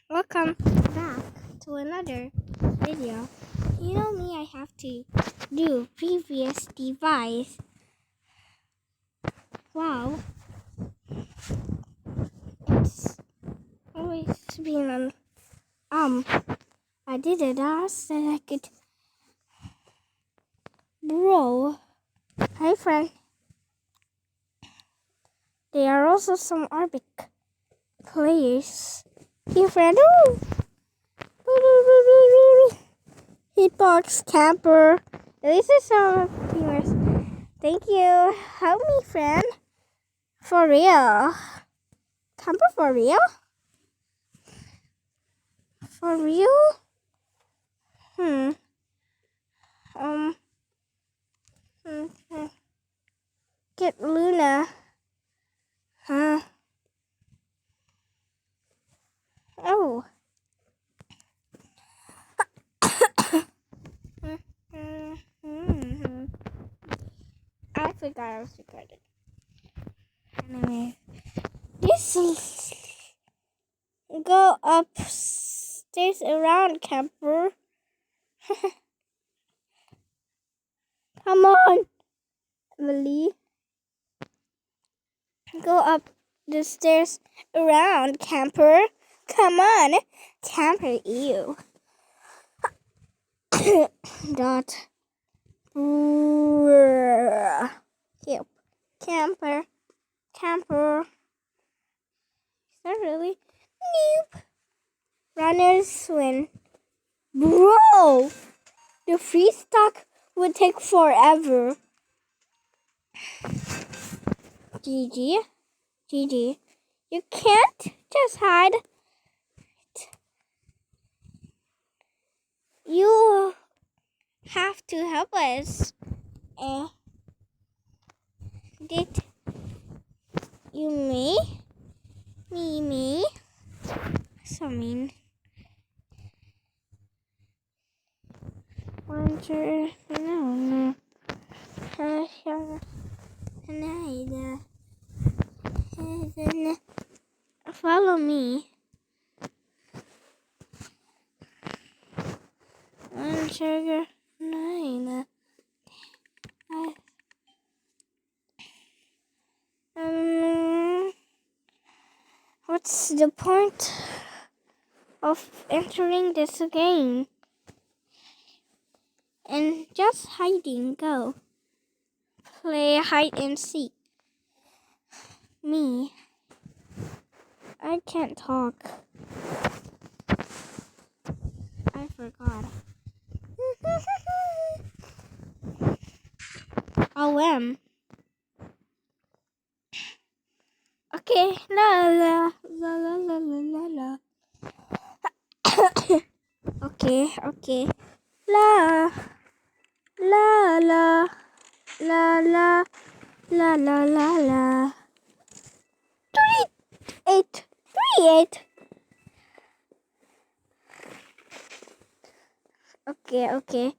Welcome back to another video. You know me, I have to do previous device. Wow, it's always been I did it so that I could bro. Hi friend. There are also some Arabic players. Hey friend. Ooh. Hitbox, camper. These are some viewers. Thank you. Help me, friend. For real. Camper for real? For real? Get Luna. Huh? Oh. I forgot I was recording. Anyway, this go upstairs around, camper. Come on, Emily. Go up the stairs around, camper. Come on, camper, you. Dot. Yep. Camper. Camper. Is that really? Nope. Runners win. Bro! The free stock would take forever. GG. GG. You can't just hide. You have to help us. Did you me? Me? So mean. No. Follow me. One sugar, nine. What's the point of entering this game? And just hiding, go. Play hide and seek. Me. I can't talk. I forgot. OM. Okay, la. Okay. La. 38. Okay.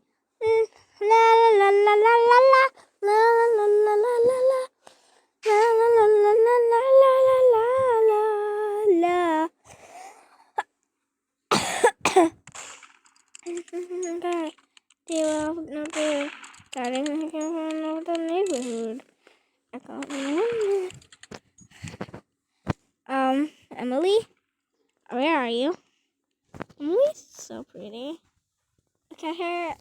Starting the neighborhood. Emily, where are you? Emily's so pretty. Look at her.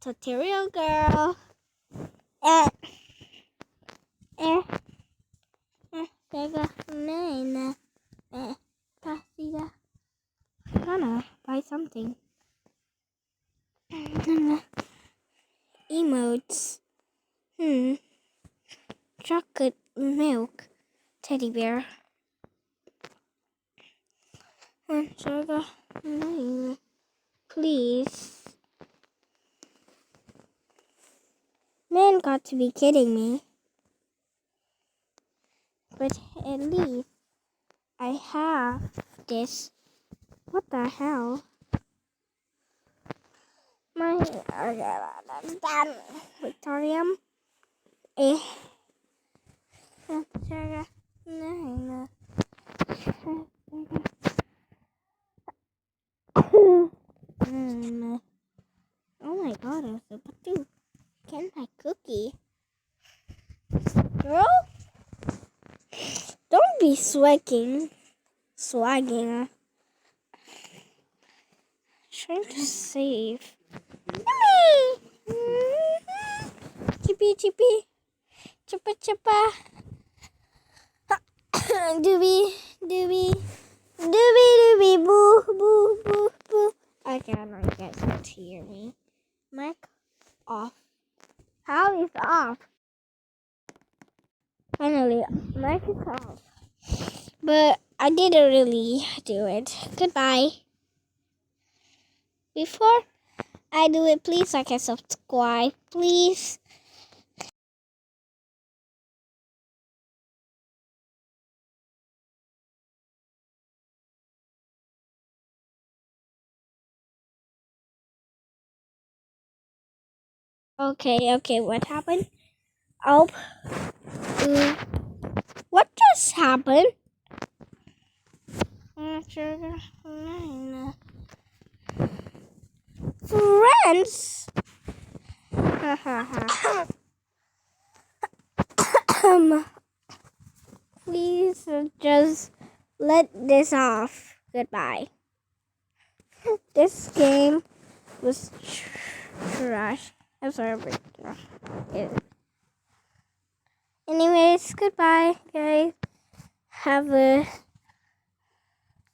Tutorial girl. Sega nine. Pasida. I'm gonna buy something. Emotes. Chocolate milk. Teddy bear. Sugar nine. Please. Man got to be kidding me. But at least I have this. What the hell? My Victorium. Sugar nine. me swagging. Trying to save. Chippy, chippy. Chippa, chippa. Doobie, doobie. Doobie, doobie, boo, boo, boo, boo. Okay, I know you guys can't hear me. Mic off. How is off? Finally, mic is off. But I didn't really do it. Goodbye. Before I do it, please like and subscribe. Please. Okay, what happened? Oh, what just happened? Friends? Please just let this off. Goodbye. This game was trash. I'm sorry, but anyways, goodbye, guys. Have a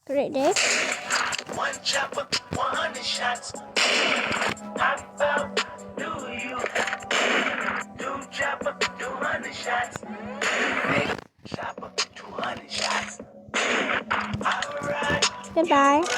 great day. One chopper, 100 shots. I found do you? Do chopper, 200 shots. Big chopper, 200 shots. All right. Goodbye.